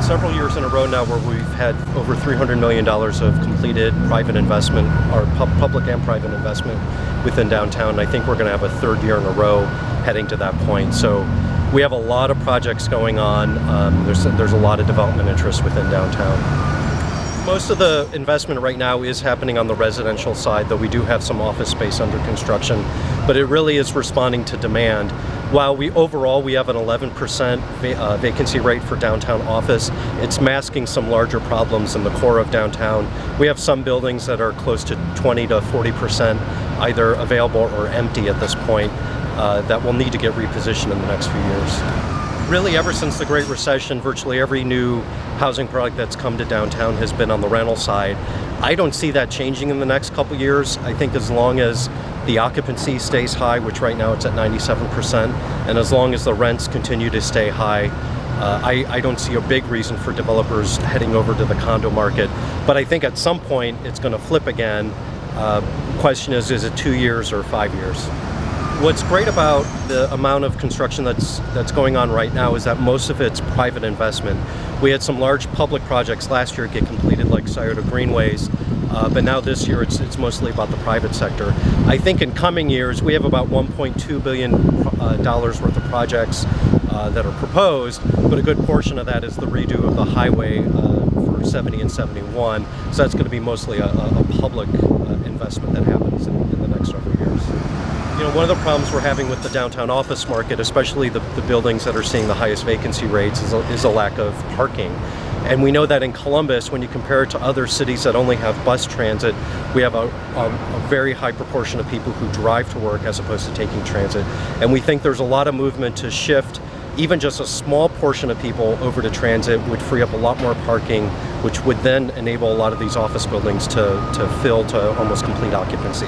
had several years in a row now where we've had over $300 million of completed private investment, or public and private investment within downtown. And I think we're going to have a third year in a row heading to that point. So we have a lot of projects going on. There's a lot of development interest within downtown. Most of the investment right now is happening on the residential side, though we do have some office space under construction, but it really is responding to demand. While overall we have an 11% vacancy rate for downtown office, it's masking some larger problems in the core of downtown. We have some buildings that are close to 20 to 40% either available or empty at this point that will need to get repositioned in the next few years. Really, ever since the Great Recession, virtually every new housing product that's come to downtown has been on the rental side. I don't see that changing in the next couple years. I think as long as the occupancy stays high, which right now it's at 97%, and as long as the rents continue to stay high, I don't see a big reason for developers heading over to the condo market. But I think at some point it's going to flip again. Question is it 2 years or 5 years? What's great about the amount of construction that's going on right now is that most of it's private investment. We had some large public projects last year get completed, like Scioto Greenways, but now this year it's mostly about the private sector. I think in coming years we have about $1.2 billion worth of projects that are proposed, but a good portion of that is the redo of the highway for 70 and 71. So that's going to be mostly a public investment that happens in the next several years. You know, one of the problems we're having with the downtown office market, especially the buildings that are seeing the highest vacancy rates, is a lack of parking. And we know that in Columbus, when you compare it to other cities that only have bus transit, we have a very high proportion of people who drive to work as opposed to taking transit. And we think there's a lot of movement to shift even just a small portion of people over to transit would free up a lot more parking, which would then enable a lot of these office buildings to fill to almost complete occupancy.